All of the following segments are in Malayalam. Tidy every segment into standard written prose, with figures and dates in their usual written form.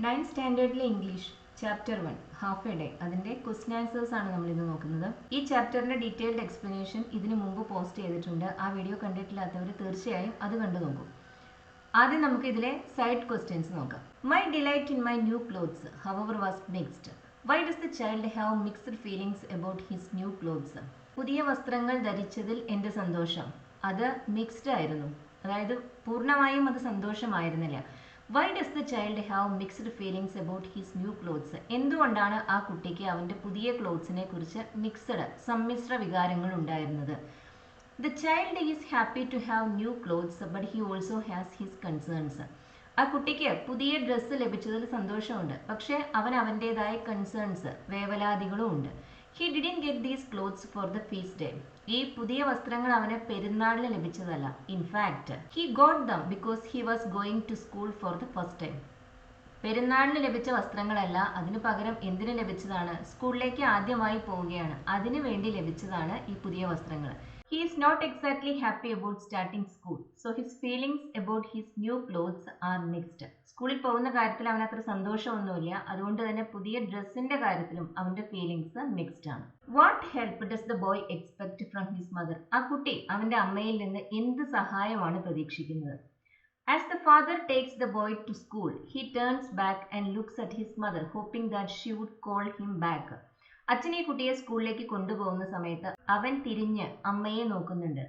9th സ്റ്റാൻഡേർഡിലെ English chapter 1 half a day അതിൻ്റെ ക്വസ്റ്റ്യൻ ആൻസേഴ്സ് ആണ് നമ്മൾ ഇന്ന് നോക്കുന്നത്. ഈ ചാപ്റ്ററിൻ്റെ ഡീറ്റെയിൽഡ് എക്സ്പ്ലനേഷൻ ഇതിനു മുമ്പ് പോസ്റ്റ് ചെയ്തിട്ടുണ്ട്. ആ വീഡിയോ കണ്ടിട്ടില്ലാത്തവർ തീർച്ചയായും അത് കണ്ടു നോക്കും. ആദ്യം നമുക്ക് ഇതിലെ സൈഡ് ക്വസ്റ്റ്യൻസ് നോക്കാം. My delight in my new clothes hour was mixed. Why does the child have mixed feelings about his new clothes? പുതിയ വസ്ത്രങ്ങൾ ധരിച്ചതിൽ എൻ്റെ സന്തോഷം അത് മിക്സ്ഡ് ആയിരുന്നു, അതായത് പൂർണ്ണമായും അത് സന്തോഷമായിരുന്നില്ല. Why does the child have mixed feelings about his new clothes? എന്തുകൊണ്ടാണ് ആ കുട്ടിക്ക് അവൻ്റെ പുതിയ ക്ലോത്ത്സിനെ കുറിച്ച് സമ്മിശ്ര വികാരങ്ങൾ ഉണ്ടായിരുന്നത്? The child is happy to have new clothes but he also has his concerns. ആ കുട്ടിക്ക് പുതിയ ഡ്രസ്സ് ലഭിച്ചതിൽ സന്തോഷമുണ്ട്, പക്ഷേ അവൻ്റേതായ കൺസേൺസ് വേവലാതികളും ഉണ്ട്. He didn't get these clothes for the feast day. ഈ പുതിയ വസ്ത്രങ്ങൾ അവന് പെരുന്നാളിന് ലഭിച്ചതല്ല. In fact he got them because he was going to school for the first time. പെരുന്നാളിന് ലഭിച്ച വസ്ത്രങ്ങളല്ല, അതിനു പകരം എന്തിനു ലഭിച്ചതാണ്? സ്കൂളിലേക്ക് ആദ്യമായി പോവുകയാണ്, അതിനു വേണ്ടി ലഭിച്ചതാണ് ഈ പുതിയ വസ്ത്രങ്ങൾ. He is not exactly happy about starting school, so his feelings about his new clothes are mixed. സ്കൂളിൽ പോകുന്ന കാര്യത്തിൽ അവന് അത്ര സന്തോഷമൊന്നുമില്ല, അതുകൊണ്ട് തന്നെ പുതിയ ഡ്രസ്സിന്റെ കാര്യത്തിലും അവന്റെ ഫീലിങ്സ് മിക്സ്ഡ് ആണ്. What help does the boy expect from his mother? ആ കുട്ടി അവന്റെ അമ്മയിൽ നിന്ന് എന്ത് സഹായമാണ് പ്രതീക്ഷിക്കുന്നത്? As the father takes the boy to school, he turns back and looks at his mother, hoping that she would call him back. അച്ഛൻ ഈ കുട്ടിയെ സ്കൂളിലേക്ക് കൊണ്ടുപോകുന്ന സമയത്ത് അവൻ തിരിഞ്ഞ് അമ്മയെ നോക്കുന്നുണ്ട്.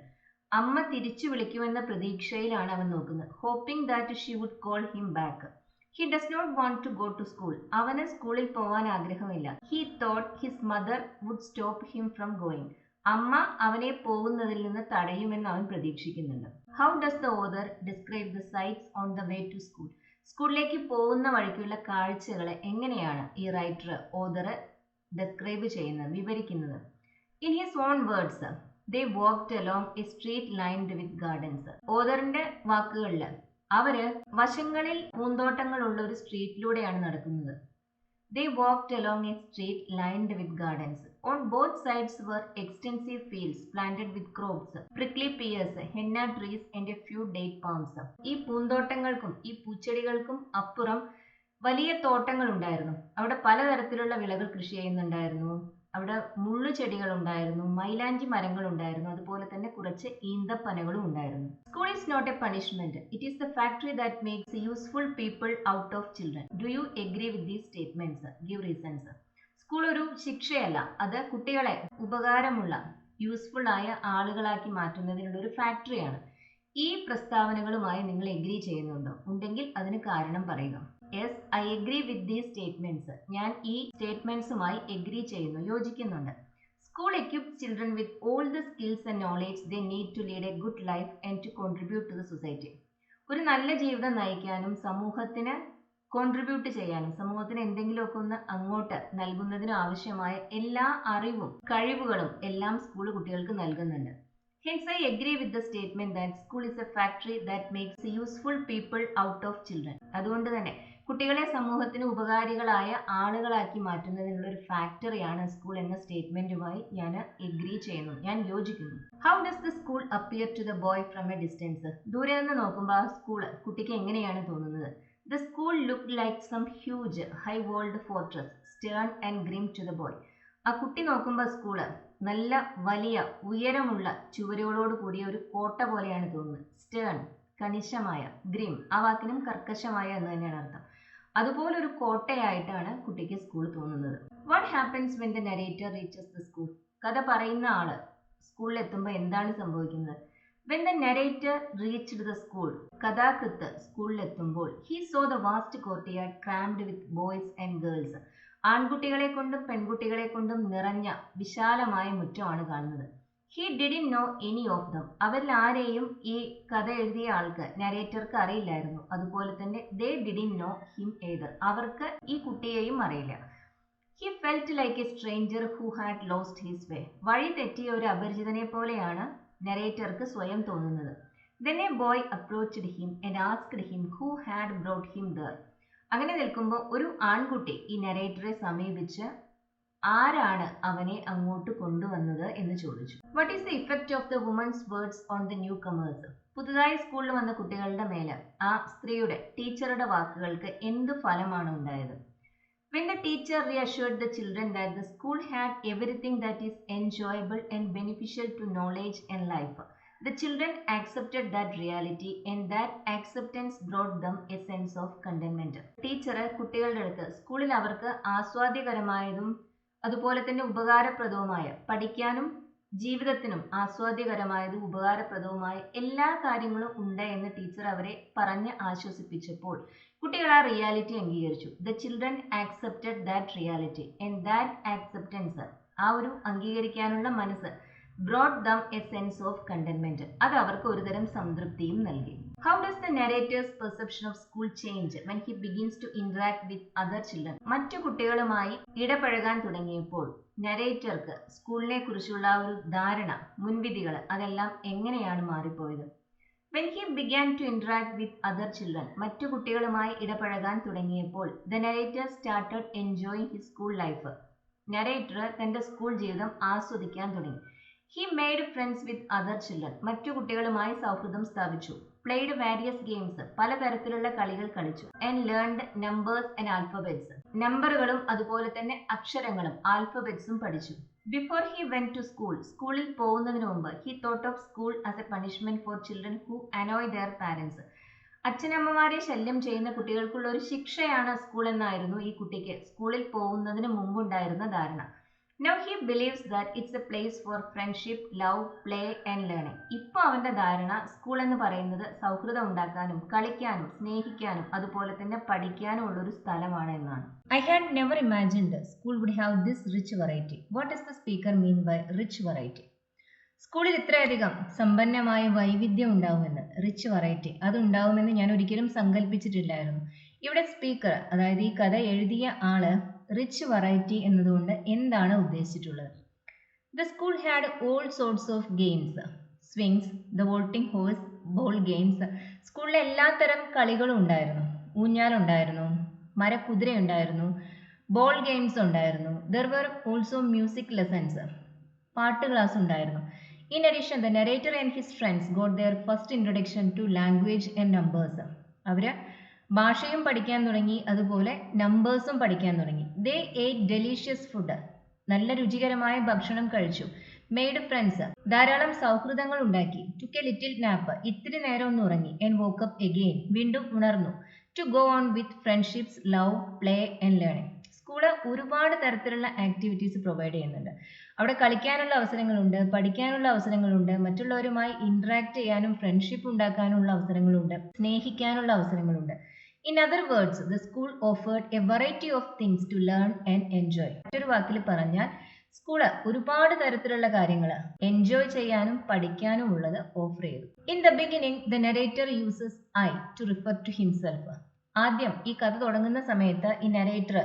അമ്മ തിരിച്ചു വിളിക്കുമെന്ന പ്രതീക്ഷയിലാണ് അവൻ നോക്കുന്നത്. Hoping that she would call him back. He does not want to go to school. അവന് സ്കൂളിൽ പോകാൻ ആഗ്രഹമില്ല. He thought his mother would stop him from going. അമ്മ അവനെ പോകുന്നതിൽ നിന്ന് തടയുമെന്ന് അവൻ പ്രതീക്ഷിക്കുന്നുണ്ട്. How does the author describe the sights on the way to school? സ്കൂളിലേക്ക് പോകുന്ന വഴിക്കുള്ള കാഴ്ചകളെ എങ്ങനെയാണ് ഈ ഓതർ ഡിസ്ക്രൈബ് ചെയ്യുന്നത്, വിവരിക്കുന്നത്? In his own words, they walked along a street lined with gardens. ഓതറിന്റെ വാക്കുകളിൽ അവര് വശങ്ങളിൽ പൂന്തോട്ടങ്ങളുള്ള ഒരു സ്ട്രീറ്റിലൂടെയാണ് നടക്കുന്നത്. They walked along a street lined with gardens. On both sides were extensive fields planted with crops, prickly pears, henna trees and a few date palms. ഈ പൂന്തോട്ടങ്ങൾക്കും ഈ പൂച്ചെടികൾക്കും അപ്പുറം വലിയ തോട്ടങ്ങൾ ഉണ്ടായിരുന്നു. അവിടെ പലതരത്തിലുള്ള വിളകൾ കൃഷി ചെയ്യുന്നുണ്ടായിരുന്നു. അവിടെ മുള്ളുചെടികൾ ഉണ്ടായിരുന്നു, മൈലാഞ്ചി മരങ്ങൾ ഉണ്ടായിരുന്നു, അതുപോലെ തന്നെ കുറച്ച് ഈന്തപ്പനകളും ഉണ്ടായിരുന്നു. School is not a punishment, it is the factory that makes useful people out of children. Do you agree with these statements? Give reasons. School ഒരു ശിക്ഷയല്ല, അത് കുട്ടികളെ ഉപകാരമുള്ള യൂസ്ഫുൾ ആയ ആളുകളാക്കി മാറ്റുന്നതിനുള്ള ഒരു ഫാക്ടറിയാണ്. ഈ പ്രസ്താവനകളുമായി നിങ്ങൾ എഗ്രി ചെയ്യുന്നുണ്ടോ? ഉണ്ടെങ്കിൽ അതിന് കാരണം പറയുക. Yes, I agree with these statements. ഞാൻ ഈ സ്റ്റേറ്റ്മെന്റ്സുമായി എഗ്രി ചെയ്യുന്നു, യോജിക്കുന്നുണ്ട്. School equips children with all the skills and knowledge they need to lead a good life and to contribute to the society. ഒരു നല്ല ജീവിതം നയിക്കാനും സമൂഹത്തിന് കോൺട്രിബ്യൂട്ട് ചെയ്യാനും സമൂഹത്തിന് എന്തെങ്കിലുമൊക്കെ ഒന്ന് അങ്ങോട്ട് നൽകുന്നതിനും ആവശ്യമായ എല്ലാ അറിവും കഴിവുകളും എല്ലാം സ്കൂൾ കുട്ടികൾക്ക് നൽകുന്നുണ്ട്. Hence, I agree with the statement that school is a factory that makes useful people out of children. അതുകൊണ്ട് തന്നെ കുട്ടികളെ സമൂഹത്തിന് ഉപകാരികളായ ആളുകളാക്കി മാറ്റുന്നതിനുള്ള ഒരു ഫാക്ടറിയാണ് സ്കൂൾ എന്ന സ്റ്റേറ്റ്മെന്റുമായി ഞാൻ എഗ്രി ചെയ്യുന്നു, ഞാൻ യോജിക്കുന്നു. How does the school appear to the boy from a distance? ദൂരെ നിന്ന് നോക്കുമ്പോൾ ആ സ്കൂൾ കുട്ടിക്ക് എങ്ങനെയാണ് തോന്നുന്നത്? The school looked like some huge high walled fortress stern and grim to the boy. ആ കുട്ടി നോക്കുമ്പോൾ സ്കൂള് നല്ല വലിയ ഉയരമുള്ള ചുവരുകളോട് കൂടിയ ഒരു കോട്ട പോലെയാണ് തോന്നുന്നത്. സ്റ്റേൺ കണിശമായ, ഗ്രിം ആ വാക്കിനും കർക്കശമായ എന്ന് തന്നെയാണ് അർത്ഥം. അതുപോലെ ഒരു കോട്ടയായിട്ടാണ് കുട്ടിക്ക് സ്കൂൾ തോന്നുന്നത്. What happens when the narrator reaches the school? കഥ പറയുന്ന ആള് സ്കൂളിൽ എത്തുമ്പോൾ എന്താണ് സംഭവിക്കുന്നത്? When the narrator reached the school, കഥാകൃത്ത് സ്കൂളിൽ എത്തുമ്പോൾ, he saw the vast courtyard crammed with boys and girls. ആൺകുട്ടികളെ കൊണ്ടും പെൺകുട്ടികളെ കൊണ്ടും നിറഞ്ഞ വിശാലമായ മുറ്റമാണ് കാണുന്നത്. He didn't know any of them. അവരിൽ ആരെയും ഈ കഥ എഴുതിയ ആൾക്ക്, നരേറ്റർക്ക് അറിയില്ലായിരുന്നു. അതുപോലെ തന്നെ ദേ ഡിഡിന്റ് നോ ഹിം എയ്തർ. അവർക്ക് ഈ കുട്ടിയെയും അറിയില്ല. He felt like a stranger who had lost his വേ. വഴി തെറ്റിയ ഒരു അപരിചിതനെ പോലെയാണ് നരേറ്റർക്ക് സ്വയം തോന്നുന്നത്. Then A boy approached him and asked him who had brought him there. അങ്ങനെ നിൽക്കുമ്പോൾ ഒരു ആൺകുട്ടി ഈ നരേറ്ററെ സമീപിച്ച് ആരാണ് അവനെ അങ്ങോട്ട് കൊണ്ടുവന്നത് എന്ന് ചോദിച്ചു. What is the effect of the woman's words on the newcomers? പുതുതായി സ്കൂളിൽ വന്ന കുട്ടികളുടെ മേലെ ആ സ്ത്രീയുടെ ടീച്ചറുടെ വാക്കുകൾക്ക് എന്ത് ഫലമാണ് ഉണ്ടായത്? When the teacher reassured the children that the school had everything that is enjoyable and beneficial to knowledge and life, the children accepted that reality and that acceptance brought them a sense of contentment. Teacher കുട്ടികളുടെ അടുത്ത് സ്കൂളിൽ അവർക്ക് ആസ്വാദ്യകരമായതും അതുപോലെ തന്നെ ഉപകാരപ്രദവുമായ പഠിക്കാനും ജീവിതത്തിനും ആസ്വാദ്യകരമായതും ഉപകാരപ്രദവുമായ എല്ലാ കാര്യങ്ങളും ഉണ്ട് എന്ന് ടീച്ചർ അവരെ പറഞ്ഞ് ആശ്വസിപ്പിച്ചപ്പോൾ കുട്ടികൾ ആ റിയാലിറ്റി അംഗീകരിച്ചു. The children accepted that reality and that acceptance, ആ ഒരു അംഗീകരിക്കാനുള്ള മനസ്സ്, brought them a sense of contentment, അത് അവർക്ക് ഒരുതരം സംതൃപ്തിയും നൽകി. How does the narrator's perception of school change when he begins to interact with other children? മറ്റു കുട്ടികളുമായി ഇടപഴകാൻ തുടങ്ങിയപ്പോൾ നരേറ്റർക്ക് സ്കൂളിനെ കുറിച്ചുള്ള ഒരു ധാരണ, മുൻവിധികൾ അതെല്ലാം എങ്ങനെയാണ് മാറിപ്പോയത്? When he began to interact with other children, മറ്റു കുട്ടികളുമായി ഇടപഴകാൻ തുടങ്ങിയപ്പോൾ the narrator started enjoying his school life. Narrator തന്റെ സ്കൂൾ ജീവിതം ആസ്വദിക്കാൻ തുടങ്ങി. He made friends with other children. മറ്റു കുട്ടികളുമായി സൗഹൃദം സ്ഥാപിച്ചു. Played various games. പലതരത്തിലുള്ള കളികൾ കളിച്ചു. And learned numbers and alphabets. നമ്പറുകളും അതുപോലെ തന്നെ അക്ഷരങ്ങളും ആൽഫബറ്റ്സും പഠിച്ചു. Before he went to school, സ്കൂളിൽ പോകുന്നതിന് മുമ്പ് he thought of school as a punishment for children who annoy their parents. അച്ഛനമ്മമാരെ ശല്യം ചെയ്യുന്ന കുട്ടികൾക്കുള്ള ഒരു ശിക്ഷയാണ് സ്കൂൾ എന്നായിരുന്നു ഈ കുട്ടിക്ക് സ്കൂളിൽ പോകുന്നതിന് മുമ്പുണ്ടായിരുന്ന ധാരണ. Now he believes that it's a place for friendship, love, play and learning. ഇപ്പോൾ അവന്റെ ധാരണ സ്കൂൾ എന്ന് പറയുന്നത് സൗഹൃദം ഉണ്ടാക്കാനും കളിക്കാനും സ്നേഹിക്കാനും അതുപോലെ തന്നെ പഠിക്കാനും ഉള്ള ഒരു സ്ഥലമാണ് എന്നാണ്. I had never imagined school would have this rich variety. What does the speaker mean by rich variety? സ്കൂളിൽ ഇത്രയധികം സമ്പന്നമായ വൈവിധ്യം ഉണ്ടാവുമെന്ന്, റിച്ച് വെറൈറ്റി അത് ഉണ്ടാവുമെന്ന് ഞാൻ ഒരിക്കലും സങ്കല്പിച്ചിട്ടില്ലായിരുന്നു. ഇവിടെ സ്പീക്കർ, അതായത് ഈ കഥ എഴുതിയ ആള് റിച്ച് വെറൈറ്റി എന്നതുകൊണ്ട് എന്താണ് ഉദ്ദേശിച്ചിട്ടുള്ളത്? The school had all sorts of games, swings, the vaulting horse, ball games. സ്കൂളിലെ എല്ലാത്തരം കളികളും ഉണ്ടായിരുന്നു. ഊഞ്ഞാലുണ്ടായിരുന്നു, മരക്കുതിരയുണ്ടായിരുന്നു, ബോൾ ഗെയിംസ് ഉണ്ടായിരുന്നു. There were also music lessons, പാട്ട് ക്ലാസ് ഉണ്ടായിരുന്നു. In addition, the narrator and his friends got their first introduction to language and numbers. അവർ ഭാഷയും പഠിക്കാൻ തുടങ്ങി, അതുപോലെ നമ്പേഴ്സും പഠിക്കാൻ തുടങ്ങി. They ate delicious food. നല്ല രുചികരമായ ഭക്ഷണം കഴിച്ചു. Made friends. ധാരാളം സൗഹൃദങ്ങൾ ഉണ്ടാക്കി. Took a little nap. ഇത്തിരി നേരം ഒന്ന് ഉറങ്ങി. And woke up again. വീണ്ടും ഉണർന്നു. To go on with friendships, love, play and learning. School ഒരുപാട് തരത്തിലുള്ള ആക്ടിവിറ്റീസ് പ്രൊവൈഡ് ചെയ്യുന്നുണ്ട്. അവിടെ കളിക്കാനുള്ള അവസരങ്ങളുണ്ട്, പഠിക്കാനുള്ള അവസരങ്ങളുണ്ട്, മറ്റുള്ളവരുമായി ഇന്ററാക്ട് ചെയ്യാനും ഫ്രണ്ട്ഷിപ്പ് ഉണ്ടാക്കാനുള്ള അവസരങ്ങളുണ്ട്, സ്നേഹിക്കാനുള്ള അവസരങ്ങളുണ്ട്. In other words, the school offered a variety of things to learn and enjoy. മറ്റൊരു വാക്കിൽ പറഞ്ഞാൽ സ്കൂള് ഒരുപാട് തരത്തിലുള്ള കാര്യങ്ങൾ എൻജോയ് ചെയ്യാനും പഠിക്കാനും ഉള്ളത് ഓഫർ ചെയ്തു. In the beginning, the narrator uses I to refer to himself. ആദ്യം ഈ കഥ തുടങ്ങുന്ന സമയത്ത് ഈ നരേറ്റർ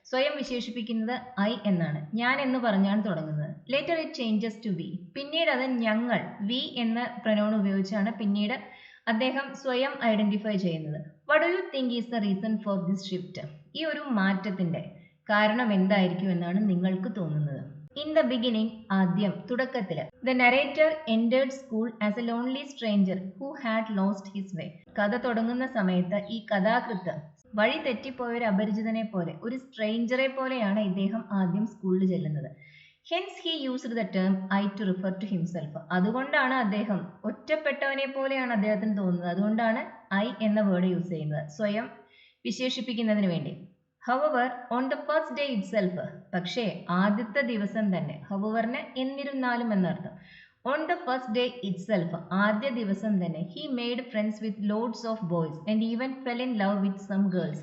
സ്വയം വിശേഷിപ്പിക്കുന്നത് ഐ എന്നാണ്, ഞാൻ എന്ന് പറഞ്ഞാണ് തുടങ്ങുന്നത്. Later it changes to we. പിന്നീട് അത് ഞങ്ങൾ, വി എന്ന പ്രൊനൗൺ ഉപയോഗിച്ചാണ് പിന്നീട് അദ്ദേഹം സ്വയം ഐഡന്റിഫൈ ചെയ്യുന്നത്. What do you think is the reason for this shift? ഈ ഒരു മാറ്റത്തിന്റെ കാരണം എന്തായിരിക്കും എന്നാണ് നിങ്ങൾക്ക് തോന്നുന്നത്? In the beginning, ആദ്യം, തുടക്കത്തില്, the narrator entered school as a lonely stranger who had lost his way. കഥ തുടങ്ങുന്ന സമയത്ത് ഈ കഥാകൃത്ത് വഴി തെറ്റിപ്പോയ ഒരു അപരിചിതനെ പോലെ, ഒരു സ്ട്രേഞ്ചറെ പോലെയാണ് ഇദ്ദേഹം ആദ്യം സ്കൂളിൽ ചെല്ലുന്നത്. Hence he used the term I to refer to himself. അതുകൊണ്ടാണ് അദ്ദേഹം ഒറ്റപ്പെട്ടവനെ പോലെയാണ് അദ്ദേഹത്തിന് തോന്നുന്നത്. അതുകൊണ്ടാണ് I എന്ന വേർഡ് യൂസ് ചെയ്യുന്നത് സ്വയം വിശേഷിപ്പിക്കുന്നതിന് വേണ്ടി. However, on the first day itself, പക്ഷേ ആദ്യത്തെ ദിവസം തന്നെ, ഹവറിന് എന്നിരുന്നാലും എന്നർത്ഥം. On the first day itself, ആദ്യ ദിവസം തന്നെ, he made friends with loads of boys and even fell in love with some girls.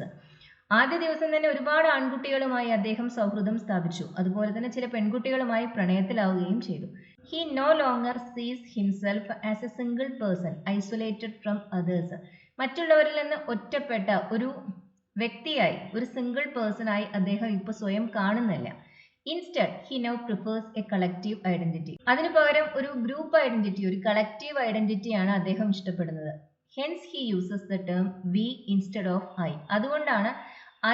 ആദ്യ ദിവസം തന്നെ ഒരുപാട് ആൺകുട്ടികളുമായി അദ്ദേഹം സൗഹൃദം സ്ഥാപിച്ചു, അതുപോലെ തന്നെ ചില പെൺകുട്ടികളുമായി പ്രണയത്തിലാവുകയും ചെയ്തു. He no longer sees himself as a single person isolated from others. മറ്റുള്ളവരിൽ നിന്ന് ഒറ്റപ്പെട്ട ഒരു വ്യക്തിയായി, ഒരു സിംഗിൾ പേഴ്സണായി അദ്ദേഹം ഇപ്പോൾ സ്വയം കാണുന്നില്ല. Instead he now prefers a collective identity. അതിനു പകരം ഒരു ഗ്രൂപ്പ് ഐഡന്റിറ്റി, ഒരു കളക്റ്റീവ് ഐഡന്റിറ്റിയാണ് അദ്ദേഹം ഇഷ്ടപ്പെടുന്നത്. Hence he uses the term we instead of I. അതുകൊണ്ടാണ്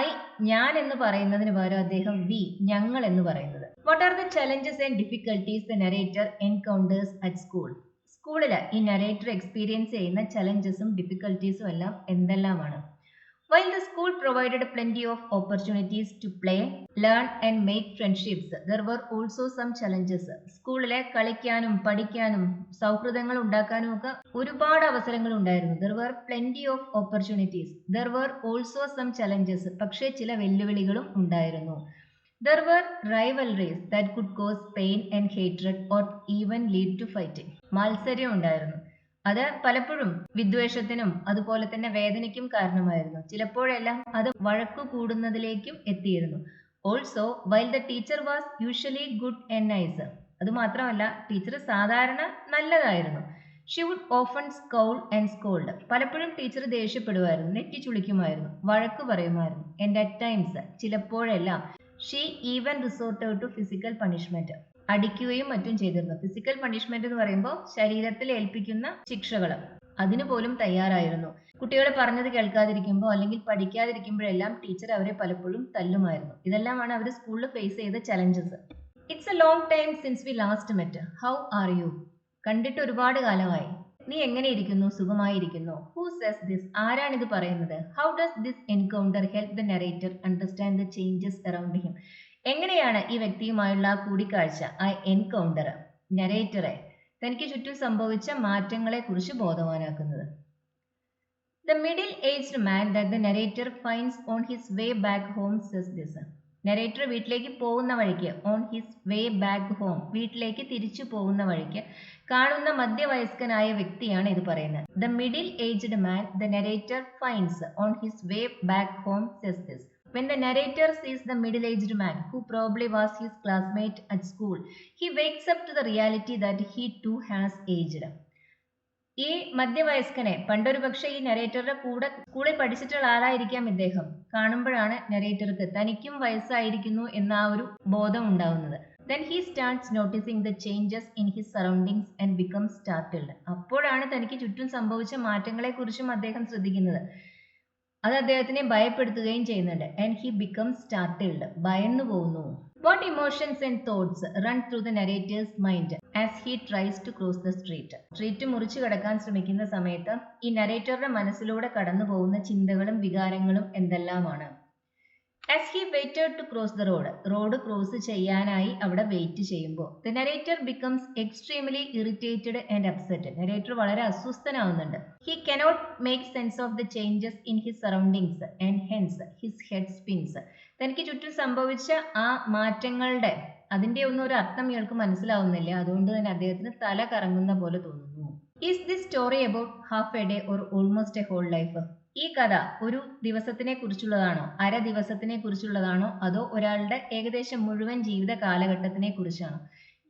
ഐ, ഞാൻ എന്ന് പറയുന്നതിന് പകരം അദ്ദേഹം വി, ഞങ്ങൾ എന്ന് പറയുന്നത്. What are the challenges and difficulties the narrator encounters at school? സ്കൂളിൽ ഈ നരേറ്റർ എക്സ്പീരിയൻസ് ചെയ്യുന്ന ചലഞ്ചസും ഡിഫിക്കൽട്ടീസും എല്ലാം എന്തെല്ലാമാണ്? While the school provided plenty of opportunities to play, learn and make friendships, there were also some challenges. സ്കൂളിലെ കളിക്കാനും പഠിക്കാനും സൗഹൃദങ്ങൾ ഉണ്ടാക്കാനും ഒക്കെ ഒരുപാട് അവസരങ്ങൾ ഉണ്ടായിരുന്നു. There were plenty of opportunities. There were also some challenges. പക്ഷേ ചില വെല്ലുവിളികളും ഉണ്ടായിരുന്നു. There were rivalries that could cause pain and hatred or even lead to fighting. മത്സരം ഉണ്ടായിരുന്നു. അത് പലപ്പോഴും വിദ്വേഷത്തിനും അതുപോലെ തന്നെ വേദനയ്ക്കും കാരണമായിരുന്നു. ചിലപ്പോഴെല്ലാം അത് വഴക്കു കൂടുന്നതിലേക്കും എത്തിയിരുന്നു. Also while the teacher was usually good and nice, അത് മാത്രമല്ല ടീച്ചർ സാധാരണ നല്ലതായിരുന്നു. She would often scowl and scold, പലപ്പോഴും ടീച്ചർ ദേഷ്യപ്പെടുമായിരുന്നു, നെറ്റിച്ചുളിക്കുമായിരുന്നു, വഴക്കു പറയുമായിരുന്നു. ആൻഡ് അറ്റ് ടൈംസ്, ചിലപ്പോഴെല്ലാം she even resorted to physical punishment, അടിക്കുകയും മറ്റും ചെയ്തിരുന്നു. ഫിസിക്കൽ പണിഷ്മെന്റ് എന്ന് പറയുമ്പോൾ ശരീരത്തിൽ ഏൽപ്പിക്കുന്ന ശിക്ഷകൾ, അതിനു പോലും തയ്യാറായിരുന്നു. കുട്ടികൾ പറഞ്ഞത് കേൾക്കാതിരിക്കുമ്പോൾ അല്ലെങ്കിൽ പഠിക്കാതിരിക്കുമ്പോഴെല്ലാം ടീച്ചർ അവരെ പലപ്പോഴും തല്ലുമായിരുന്നു. ഇതെല്ലാമാണ് അവർ സ്കൂളിൽ ഫേസ് ചെയ്ത challenges. It's a long time since we last met. How are you? കണ്ടിട്ട് ഒരുപാട് കാലമായി. നീ എങ്ങനെ ഇരിക്കുന്നു? സുഖമായിരിക്കുന്നു. Who says this? ആരാണിത് പറയുന്നത്? How does this encounter help the narrator understand the changes around him? എങ്ങനെയാണ് ഈ വ്യക്തിയുമായുള്ള ആ കൂടിക്കാഴ്ച, ആ എൻകൗണ്ടർ, നരേറ്ററെ തനിക്ക് ചുറ്റും സംഭവിച്ച മാറ്റങ്ങളെ കുറിച്ച് ബോധവാനാക്കുന്നത്? The middle aged man that the narrator finds on his way back home says this. Narrator വീട്ടിലേക്ക് പോകുന്ന വഴിക്ക്, on his way back home, വീട്ടിലേക്ക് തിരിച്ചു പോകുന്ന വഴിക്ക് കാണുന്ന മധ്യവയസ്കനായ വ്യക്തിയാണ് ഇത് പറയുന്നത്. The middle aged man the narrator finds on his way back home says this. When the narrator sees the middle-aged man, who probably was his classmate at school, he wakes up to the reality that he too has aged. ഈ മധ്യവയസ്കനെ പണ്ടൊരു പക്ഷേ ഈ നരേറ്ററുടെ കൂടെ സ്കൂളിൽ പഠിച്ചിട്ടുള്ള ആളായിരിക്കാം ഇദ്ദേഹം. കാണുമ്പോഴാണ് നരേറ്റർക്ക് തനിക്കും വയസ്സായിരിക്കുന്നു എന്ന ആ ഒരു ബോധം ഉണ്ടാവുന്നത്. Then he starts noticing the changes in his surroundings and becomes startled. അപ്പോഴാണ് തനിക്ക് ചുറ്റും സംഭവിച്ച മാറ്റങ്ങളെ കുറിച്ചും അദ്ദേഹം ശ്രദ്ധിക്കുന്നത്. അത് അദ്ദേഹത്തിനെ ഭയപ്പെടുത്തുകയും ചെയ്യുന്നുണ്ട്. ആൻഡ് ഹി ബിക്കംസ് സ്റ്റാർട്ടിൽഡ്, ഭയന്നു പോകുന്നു. What emotions and thoughts run through the narrator's mind as he tries to cross the street? Street മുറിച്ചു കടക്കാൻ ശ്രമിക്കുന്ന സമയത്ത് ഈ നരേറ്ററുടെ മനസ്സിലൂടെ കടന്നു പോകുന്ന ചിന്തകളും വികാരങ്ങളും എന്തെല്ലാമാണ്? As he waited to cross the road, road cross ചെയ്യാനായി അവിടെ വെയിറ്റ് ചെയ്യുമ്പോൾ the narrator becomes extremely irritated and upset. Narrator വളരെ അസ്വസ്ഥനാവുന്നുണ്ട്. He cannot make sense of the changes in his surroundings and hence his head spins. തനിക്ക് ചുറ്റും സംഭവിച്ച ആ മാറ്റങ്ങളുടെ അതിന്റെ ഒന്നും ഒരു അർത്ഥം ഇയാൾക്ക് മനസ്സിലാവുന്നില്ല. അതുകൊണ്ട് തന്നെ അദ്ദേഹത്തിന് തല കറങ്ങുന്ന പോലെ തോന്നുന്നു. Is this story about half a day or almost a whole life? ഈ കഥ ഒരു ദിവസത്തിനെ കുറിച്ചുള്ളതാണോ, അര ദിവസത്തിനെ കുറിച്ചുള്ളതാണോ, അതോ ഒരാളുടെ ഏകദേശം മുഴുവൻ ജീവിത കാലഘട്ടത്തിനെ കുറിച്ചാണോ?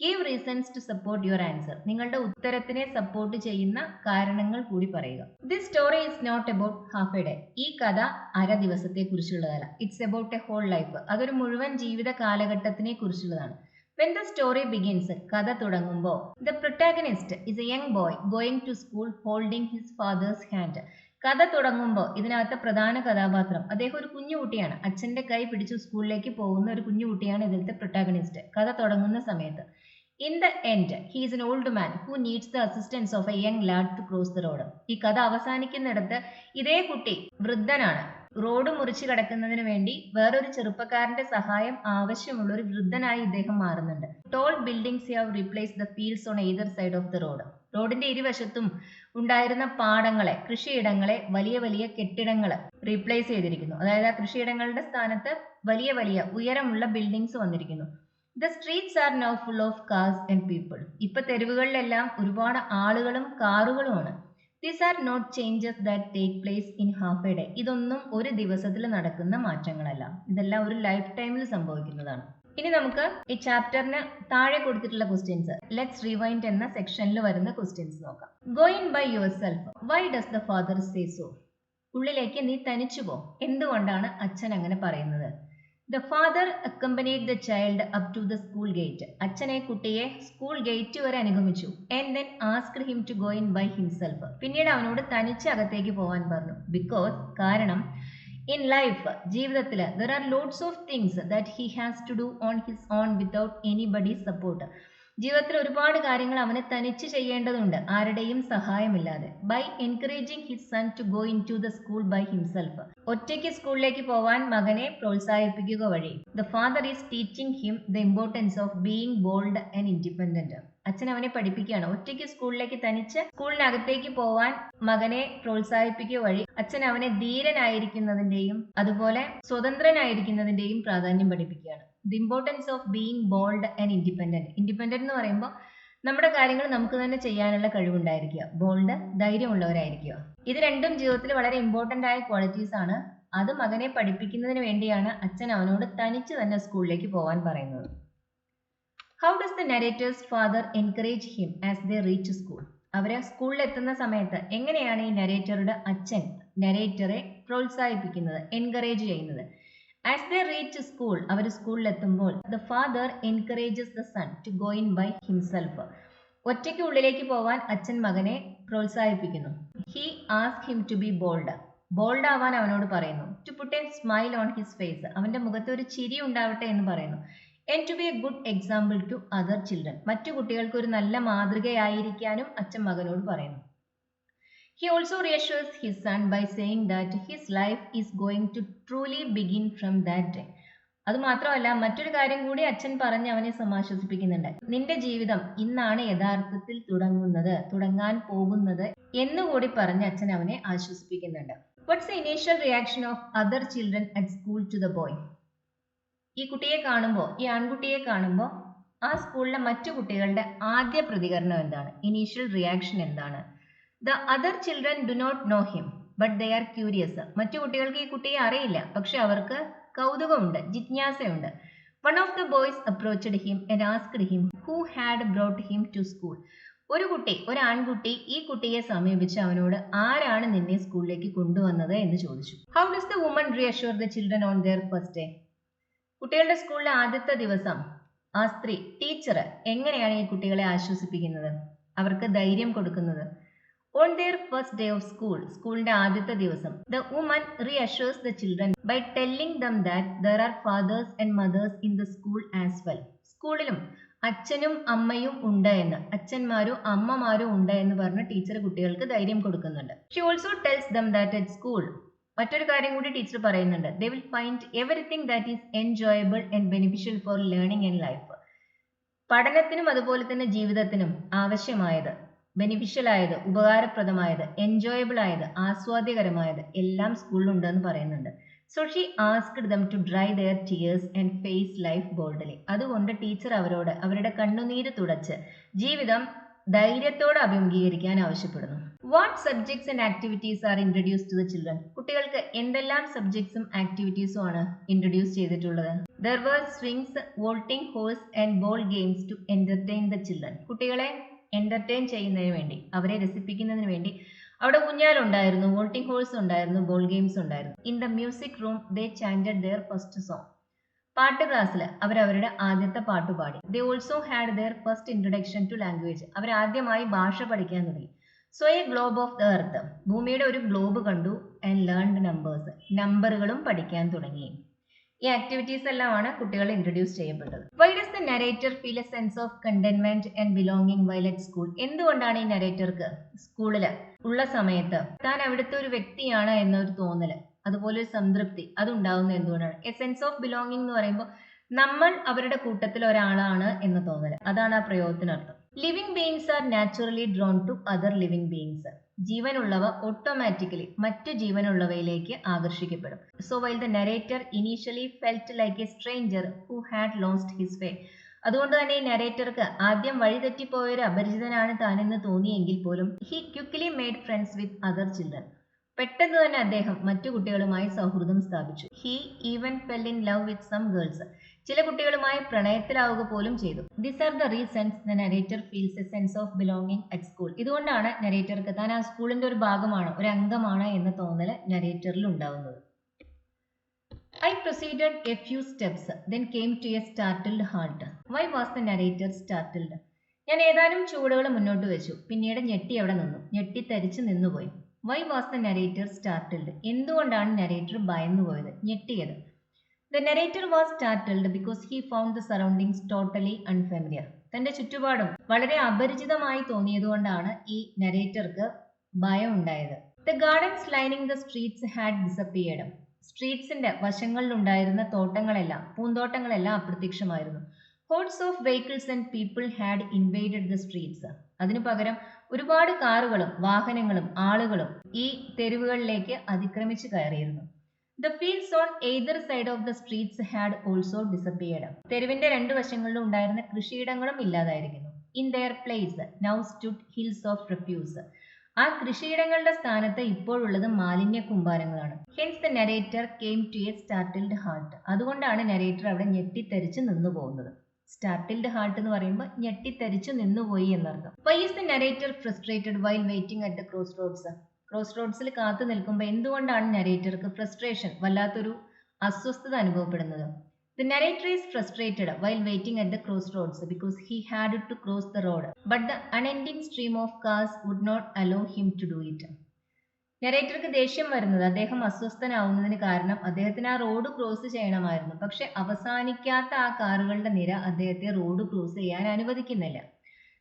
Give reasons to support your answer. നിങ്ങളുടെ ഉത്തരത്തിനെ സപ്പോർട്ട് ചെയ്യുന്ന കാരണങ്ങൾ കൂടി പറയുക. This story is not about half a day. ഈ കഥ അര ദിവസത്തെ കുറിച്ചുള്ളതല്ല. It's about a whole life. അതൊരു മുഴുവൻ ജീവിത കാലഘട്ടത്തിനെ കുറിച്ചുള്ളതാണ്. When the story begins, കഥ തുടങ്ങുമ്പോൾ the protagonist is a young boy going to school holding his father's hand. കഥ തുടങ്ങുമ്പോൾ ഇതിനകത്തെ പ്രധാന കഥാപാത്രം അദ്ദേഹം ഒരു കുഞ്ഞുകുട്ടിയാണ്. അച്ഛന്റെ കൈ പിടിച്ചു സ്കൂളിലേക്ക് പോകുന്ന ഒരു കുഞ്ഞുകുട്ടിയാണ് ഇതിലത്തെ പ്രൊട്ടാഗണിസ്റ്റ് കഥ തുടങ്ങുന്ന സമയത്ത്. In the end, he is an old man who needs the assistance of a young lad to cross the road. ഈ കഥ അവസാനിക്കുന്നിടത്ത് ഇതേ കുട്ടി വൃദ്ധനാണ്. റോഡ് മുറിച്ചു കടക്കുന്നതിന് വേണ്ടി വേറൊരു ചെറുപ്പക്കാരന്റെ സഹായം ആവശ്യമുള്ള ഒരു വൃദ്ധനായി ഇദ്ദേഹം മാറുന്നുണ്ട്. Tall buildings have replaced the fields on either side of the road. റോഡിന്റെ ഇരുവശത്തും ഉണ്ടായിരുന്ന പാടങ്ങളെ, കൃഷിയിടങ്ങളെ വലിയ വലിയ കെട്ടിടങ്ങൾ റീപ്ലേസ് ചെയ്തിരിക്കുന്നു. അതായത് ആ കൃഷിയിടങ്ങളുടെ സ്ഥാനത്ത് വലിയ വലിയ ഉയരമുള്ള ബിൽഡിംഗ്സ് വന്നിരിക്കുന്നു. The streets are now full of cars and people. ഇപ്പൊ തെരുവുകളിലെല്ലാം ഒരുപാട് ആളുകളും കാറുകളുമാണ്. These are not changes that take place in half a day. ഇതൊന്നും ഒരു ദിവസത്തിൽ നടക്കുന്ന മാറ്റങ്ങളല്ല. ഇതെല്ലാം ഒരു ലൈഫ് ടൈമിൽ സംഭവിക്കുന്നതാണ്. ഇനി നമുക്ക് ഈ ചാപ്റ്ററിന് താഴെ കൊടുത്തിട്ടുള്ള ക്വസ്റ്റ്യൻസ് ലെറ്റ്സ് റിവൈൻഡ് എന്ന സെക്ഷനിൽ വരുന്ന ക്വസ്റ്റ്യൻസ് നോക്കാം. Go in by yourself. Why does the father say so? ഉള്ളിലേക്ക് നീ തനിച്ചു പോ. എന്തുകൊണ്ടാണ് അച്ഛൻ അങ്ങനെ പറയുന്നത്? The father accompanied the child up to the school gate. അച്ഛനെ കുട്ടിയെ സ്കൂൾ ഗേറ്റ് വരെ അനുഗമിച്ചു. And then asked him to go in by himself. പിന്നീട് അവനോട് തനിച്ച് അകത്തേക്ക് പോവാൻ പറഞ്ഞു. Because കാരണം In life, ജീവിതത്തിൽ there are lots of things that he has to do on his own without anybody's support. ജീവിതത്തിൽ ഒരുപാട് കാര്യങ്ങൾ അവന് തനിച്ച് ചെയ്യേണ്ടതുണ്ട്, ആരുടെയും സഹായമില്ലാതെ. By encouraging his son to go into the school by himself, ഒറ്റയ്ക്ക് സ്കൂളിലേക്ക് പോവാൻ മകനെ പ്രോത്സാഹിപ്പിക്കുക വഴി. The father is teaching him the importance of being bold and independent. അച്ഛൻ അവനെ പഠിപ്പിക്കുകയാണ്, ഒറ്റയ്ക്ക് സ്കൂളിലേക്ക് തനിച്ച് സ്കൂളിനകത്തേക്ക് പോവാൻ മകനെ പ്രോത്സാഹിപ്പിക്കുക വഴി അച്ഛൻ അവനെ ധീരനായിരിക്കുന്നതിന്റെയും അതുപോലെ സ്വതന്ത്രനായിരിക്കുന്നതിന്റെയും പ്രാധാന്യം പഠിപ്പിക്കുകയാണ്. The importance of being bold and independent. Independent എന്ന് പറയുമ്പോൾ നമ്മുടെ കാര്യങ്ങൾ നമുക്ക് തന്നെ ചെയ്യാനുള്ള കഴിവുണ്ടായിരിക്കുക, ബോൾഡ് ധൈര്യമുള്ളവരായിരിക്കുക. ഇത് രണ്ടും ജീവിതത്തിൽ വളരെ ഇമ്പോർട്ടന്റ് ആയ ക്വാളിറ്റീസ് ആണ്. അത് മകനെ പഠിപ്പിക്കുന്നതിന് വേണ്ടിയാണ് അച്ഛൻ അവനോട് തനിച്ച് തന്നെ സ്കൂളിലേക്ക് പോവാൻ പറയുന്നത്. How does the narrator's father encourage him as they reach school? അവരെ സ്കൂളിൽ എത്തുന്ന സമയത്ത് എങ്ങനെയാണ് ഈ നരേറ്ററുടെ അച്ഛൻ നരേറ്ററെ പ്രോത്സാഹിപ്പിക്കുന്നത്, എൻകറേജ് ചെയ്യുന്നത്? ആസ് ദേ റീച്ച് സ്കൂൾ, അവർ സ്കൂളിൽ എത്തുമ്പോൾ the father encourages the son to go in by himself. ഒറ്റയ്ക്ക് ഉള്ളിലേക്ക് പോവാൻ അച്ഛൻ മകനെ പ്രോത്സാഹിപ്പിക്കുന്നു. He ask him to be bold, bold ആവാൻ അവനോട് പറയുന്നു. To put a smile on his face, അവന്റെ മുഖത്ത് ഒരു ചിരി ഉണ്ടാവട്ടെ എന്ന് പറയുന്നു. And to be a good example to other children, മറ്റു കുട്ടികൾക്ക് ഒരു നല്ല മാതൃകയായിരിക്കാനും അച്ഛൻ മകനോട് പറയുന്നു. He also reassures his son by saying that his life is going to truly begin from that day. അതുമാത്രമല്ല മറ്റൊരു കാര്യം കൂടി അച്ഛൻ പറഞ്ഞ് അവനെ സമാശ്വസിപ്പിക്കുന്നുണ്ട്. നിന്റെ ജീവിതം ഇന്നാണ് യഥാർത്ഥത്തിൽ തുടങ്ങാൻ പോകുന്നത് എന്നുകൂടി പറഞ്ഞ് അച്ഛൻ അവനെ ആശ്വസിപ്പിക്കുന്നുണ്ട്. What's the initial reaction of other children at school to the boy? ഈ കുട്ടിയെ കാണുമ്പോൾ, ഈ ആൺകുട്ടിയെ കാണുമ്പോൾ ആ സ്കൂളിലെ മറ്റു കുട്ടികളുടെ ആദ്യ പ്രതികരണം എന്താണ്? ഇനീഷ്യൽ റിയാക്ഷൻ എന്താണ്? The other children do not know him, but they are curious. മറ്റു കുട്ടികൾക്ക് ഈ കുട്ടിയെ അറിയില്ല, പക്ഷെ അവർക്ക് കൗതുകമുണ്ട്, ജിജ്ഞാസയുണ്ട്. One of the boys approached him and asked him who had brought him to school. ഒരു ആൺകുട്ടി ഈ കുട്ടിയെ സമീപിച്ച് അവനോട് ആരാണ് നിന്നെ സ്കൂളിലേക്ക് കൊണ്ടുവന്നത് എന്ന് ചോദിച്ചു. How does the woman reassure the children on their first day? കുട്ടികളുടെ സ്കൂളിലെ ആദ്യത്തെ ദിവസം ആ സ്ത്രീ, ടീച്ചർ, എങ്ങനെയാണ് ഈ കുട്ടികളെ ആശ്വസിപ്പിക്കുന്നത്, അവർക്ക് ധൈര്യം കൊടുക്കുന്നത്? On their first day of school, സ്കൂളിന്റെ ആദ്യത്തെ ദിവസം, the woman reassures the children by telling them that there are fathers and mothers in the school as well. സ്കൂളിലും അച്ഛനും അമ്മയും ഉണ്ട് എന്ന്, അച്ഛന്മാരും അമ്മമാരും ഉണ്ട് എന്ന് പറഞ്ഞ് ടീച്ചർ കുട്ടികൾക്ക് ധൈര്യം കൊടുക്കുന്നുണ്ട്. She also tells them that at school, മറ്റൊരു കാര്യം കൂടി ടീച്ചർ പറയുന്നുണ്ട്, they will find everything that is enjoyable and beneficial for learning and life. പഠനത്തിനും അതുപോലെ തന്നെ ജീവിതത്തിനും ആവശ്യമായത്, ബെനിഫിഷ്യൽ ആയത്, ഉപകാരപ്രദമായത്, എൻജോയബിൾ ആയത്, ആസ്വാദ്യകരമായത് എല്ലാം സ്കൂളിലുണ്ടെന്ന് പറയുന്നുണ്ട്. So she asked them to dry their tears and face life boldly. അതുകൊണ്ട് ടീച്ചർ അവരോട് അവരുടെ കണ്ണുനീര് തുടച്ച് ജീവിതം ധൈര്യത്തോടെ അഭിമുഖീകരിക്കാൻ ആവശ്യപ്പെടുന്നു. What subjects and activities are introduce to the children? കുട്ടികൾക്ക് എന്തെല്ലാം സബ്ജക്ട്സും ആക്ടിവിറ്റീസും ആണ് ഇൻട്രൊഡ്യൂസ് ചെയ്തിട്ടുള്ളത്? There were swings, vaulting, horse and ball games to entertain the children. കുട്ടികളെ എന്റർടൈൻ ചെയ്യുന്നതിന് വേണ്ടി, അവരെ രസിപ്പിക്കുന്നതിന് വേണ്ടി അവിടെ ഊഞ്ഞാലുണ്ടായിരുന്നു, വോൾട്ടിംഗ് ഹോഴ്സ് ഉണ്ടായിരുന്നു, ബോൾ ഗെയിംസ് ഉണ്ടായിരുന്നു. In the music room they chanted their first song. പാട്ട് ക്ലാസ്സിൽ അവരവരുടെ ആദ്യത്തെ പാട്ട് പാടി. They also had their first introduction to language. അവരാദ്യമായി ഭാഷ പഠിക്കാൻ തുടങ്ങി. So a globe of the earth, ഭൂമിയുടെ ഒരു ഗ്ലോബ് കണ്ടു. ആൻഡ് ലേൺഡ് നമ്പേഴ്സ്, നമ്പറുകളും പഠിക്കാൻ തുടങ്ങി. ഈ ആക്ടിവിറ്റീസ് എല്ലാമാണ് കുട്ടികൾ ഇൻട്രൊഡ്യൂസ് ചെയ്യപ്പെട്ടത്. Y does the narrator feel a sense of contentment and belonging while at school? എന്തുകൊണ്ടാണ് ഈ നരേറ്റർക്ക് സ്കൂളിൽ ഉള്ള സമയത്ത് താൻ അവിടുത്തെ ഒരു വ്യക്തിയാണ് എന്നൊരു തോന്നല്, അതുപോലെ ഒരു സംതൃപ്തി അതുണ്ടാവുന്നത് എന്തുകൊണ്ടാണ്? എ സെൻസ് ഓഫ് ബിലോങ്ങിങ് എന്ന് പറയുമ്പോൾ നമ്മൾ അവരുടെ കൂട്ടത്തിൽ ഒരാളാണ് എന്ന് തോന്നല്, അതാണ് ആ പ്രയോഗത്തിനർത്ഥം. Living beings are naturally drawn to other living beings. ജീവനുള്ളവ ഓട്ടോമാറ്റിക്കലി മറ്റു ജീവനുള്ളവയിലേക്ക് ആകർഷിക്കപ്പെടും. So while the narrator initially felt like a stranger who had lost his way. അതുകൊണ്ട് തന്നെ ഈ നരേറ്റർക്ക് ആദ്യം വഴിതെറ്റിപ്പോയൊരു അപരിചിതനാണ് താനെന്ന് തോന്നിയെങ്കിൽ പോലും he quickly made friends with other children. പെട്ടെന്ന് തന്നെ അദ്ദേഹം മറ്റു കുട്ടികളുമായി സൗഹൃദം സ്ഥാപിച്ചു. He even fell in love with some girls. ചില കുട്ടികളുമായി പ്രണയത്തിലാവുക പോലും ചെയ്തു. These are the reasons the narrator feels a sense of belonging at school. ഇതുകൊണ്ടാണ് നരേറ്റർക്ക് താൻ ആ സ്കൂളിന്റെ ഒരു ഭാഗമാണ്, ഒരു അംഗമാണ് എന്ന തോന്നൽ നരേറ്ററിൽ ഉണ്ടാവുന്നത്. I proceeded a few steps, then came to a startled halt. Why was the narrator startled? ഞാൻ ഏതാനും ചുവടുകൾ മുന്നോട്ട് വെച്ചു, പിന്നീട് ഞെട്ടി അവിടെ നിന്നു, ഞെട്ടിത്തരിച്ച് നിന്നുപോയി. Why was the narrator startled? എന്തുകൊണ്ടാണ് നരേറ്റർ ഭയന്നുപോയത്, ഞെട്ടിയത്? The narrator was startled because he found the surroundings totally unfamiliar. തന്റെ ചുറ്റുപാടും വളരെ അപരിചിതമായി തോന്നിയതുകൊണ്ടാണ് ഈ നരേറ്റർക്ക് ഭയം ഉണ്ടായത്. The gardens lining the streets had disappeared. സ്ട്രീറ്റ്സിന്റെ വശങ്ങളിലുണ്ടായിരുന്ന തോട്ടങ്ങളെല്ലാം, പൂന്തോട്ടങ്ങളെല്ലാം അപ്രത്യക്ഷമായിരുന്നു. Hordes of vehicles and people had invaded the streets. അതിനു പകരം ഒരുപാട് കാറുകളും വാഹനങ്ങളും ആളുകളും ഈ തെരുവുകളിലേക്ക് അതിക്രമിച്ചു കയറിയിരുന്നു. The fields on either side of the streets had also disappeared. തെരുവിന്റെ രണ്ടു വശങ്ങളിലും ഉണ്ടായിരുന്ന കൃഷിയിടങ്ങളും ഇല്ലാതായിരിക്കുന്നു. In their place now stood hills of refuse. ആ കൃഷിയിടങ്ങളുടെ സ്ഥാനത്ത് ഇപ്പോഴുള്ളത് മാലിന്യ കൂമ്പാരങ്ങളാണ്. Hence the narrator came to a startled heart. അതുകൊണ്ടാണ് നരേറ്റർ അവിടെ ഞെട്ടിത്തെറിച്ച് നിന്നു പോകുന്നത്. സ്റ്റാർട്ടിൽഡ് ഹാർട്ട് എന്ന് പറയുമ്പോൾ ഞെട്ടിത്തെറിച്ചു നിന്നുപോയി എന്നർത്ഥം. Why is the narrator frustrated while waiting at the cross roads? Cross റോഡ്സിൽ കാത്തു നിൽക്കുമ്പോൾ എന്തുകൊണ്ടാണ് നരേറ്റർക്ക് ഫ്രസ്ട്രേഷൻ, വല്ലാത്തൊരു അസ്വസ്ഥത അനുഭവപ്പെടുന്നത്? The narrator is frustrated while waiting at the crossroads because he had to cross the road, but the unending stream of cars would not allow him to do it. നരേറ്റർക്ക് ദേഷ്യം വരുന്നത്, അദ്ദേഹം അസ്വസ്ഥനാവുന്നതിന് കാരണം അദ്ദേഹത്തിന് ആ റോഡ് ക്രോസ് ചെയ്യണമായിരുന്നു, പക്ഷെ അവസാനിക്കാത്ത ആ കാറുകളുടെ നിര അദ്ദേഹത്തെ റോഡ് ക്രോസ് ചെയ്യാൻ അനുവദിക്കുന്നില്ല.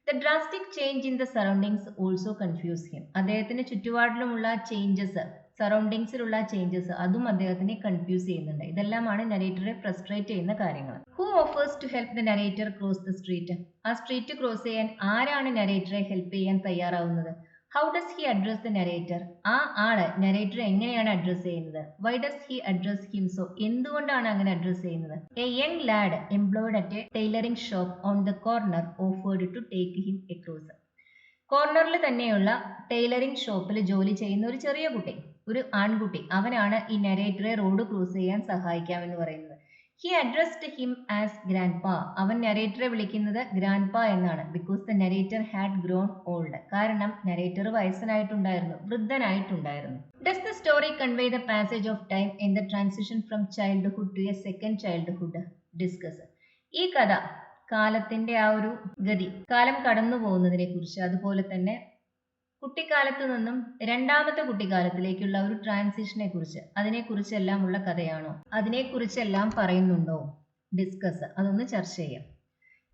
The drastic change in the surroundings also confused him. അദ്ദേഹത്തിന് ചുറ്റുപാടിലുമുള്ള ചേഞ്ചസ്, സറൗണ്ടിങ്സിലുള്ള ചേഞ്ചസ്, അതും അദ്ദേഹത്തിനെ കൺഫ്യൂസ് ചെയ്യുന്നുണ്ട്. ഇതെല്ലാമാണ് നരേറ്ററെ ഫ്രസ്ട്രേറ്റ് ചെയ്യുന്ന കാര്യങ്ങൾ. Who offers to help the narrator cross the street? ആ സ്ട്രീറ്റ് ക്രോസ് ചെയ്യാൻ ആരാണ് നരേറ്ററെ ഹെൽപ്പ് ചെയ്യാൻ തയ്യാറാവുന്നത്? How does he address the narrator? ആ ആള് നരേറ്ററെ എങ്ങനെയാണ് അഡ്രസ് ചെയ്യുന്നത്? Why does he address him so? എന്തുകൊണ്ടാണ് അങ്ങനെ അഡ്രസ് ചെയ്യുന്നത്? A young lad employed at a tailoring shop on the corner offered to take him across. കോർണറിൽ തന്നെയുള്ള ടൈലറിംഗ് ഷോപ്പിൽ ജോലി ചെയ്യുന്ന ഒരു ചെറിയ കുട്ടി, ഒരു ആൺകുട്ടി, അവനാണ് ഈ നരേറ്ററെ റോഡ് ക്രോസ് ചെയ്യാൻ സഹായിക്കാമെന്ന് പറയുന്നത്. He addressed him as grandpa. അവൻ നരേറ്ററെ വിളിക്കുന്നത് ഗ്രാൻഡ് പാ എന്നാണ്. Because the narrator had grown old. കാരണം നരേറ്റർ വയസ്സനായിട്ടുണ്ടായിരുന്നു, വൃദ്ധനായിട്ടുണ്ടായിരുന്നു. Does the story convey the passage of time in the transition from childhood to a second childhood? Discuss. ഈ കഥ കാലത്തിന്റെ ആ ഒരു ഗതി, കാലം കടന്നു പോകുന്നതിനെ കുറിച്ച്, അതുപോലെ തന്നെ കുട്ടിക്കാലത്ത് നിന്നും രണ്ടാമത്തെ കുട്ടിക്കാലത്തിലേക്കുള്ള ഒരു ട്രാൻസിഷനെ കുറിച്ച്, അതിനെക്കുറിച്ചെല്ലാം ഉള്ള കഥയാണോ? അതിനെക്കുറിച്ചെല്ലാം പറയുന്നുണ്ടോ? ഡിസ്കസ്. അതൊന്ന് ചർച്ച ചെയ്യാം.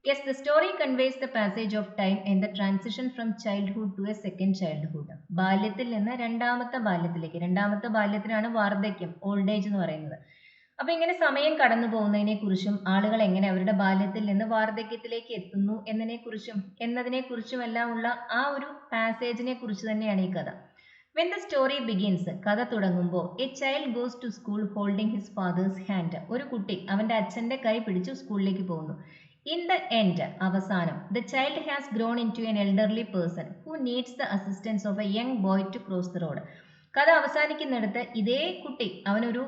Yes, the story conveys the passage of time in the transition from childhood to a second childhood. ബാല്യത്തിൽ നിന്ന് രണ്ടാമത്തെ ബാല്യത്തിലേക്ക്. രണ്ടാമത്തെ ബാല്യത്തിനാണ് വാർദ്ധക്യം, ഓൾഡ് ഏജ് എന്ന് പറയുന്നത്. അപ്പൊ ഇങ്ങനെ സമയം കടന്നു പോകുന്നതിനെ കുറിച്ചും ആളുകൾ എങ്ങനെ അവരുടെ ബാല്യത്തിൽ നിന്ന് വാർദ്ധക്യത്തിലേക്ക് എത്തുന്നു എന്നതിനെ കുറിച്ചും എല്ലാം ഉള്ള ആ ഒരു പാസേജിനെ കുറിച്ച് തന്നെയാണ് ഈ കഥ. വെൻ ദ സ്റ്റോറി ബിഗിൻസ്, കഥ തുടങ്ങുമ്പോൾ, a child goes to school holding his father's hand. ഒരു കുട്ടി അവന്റെ അച്ഛന്റെ കൈ പിടിച്ച് സ്കൂളിലേക്ക് പോകുന്നു. ഇൻ ദ എൻഡ്, അവസാനം, the child has grown into an elderly person who needs the assistance of a young boy to cross the road. കഥ അവസാനിക്കുന്നിടത്ത് ഇതേ കുട്ടി അവനൊരു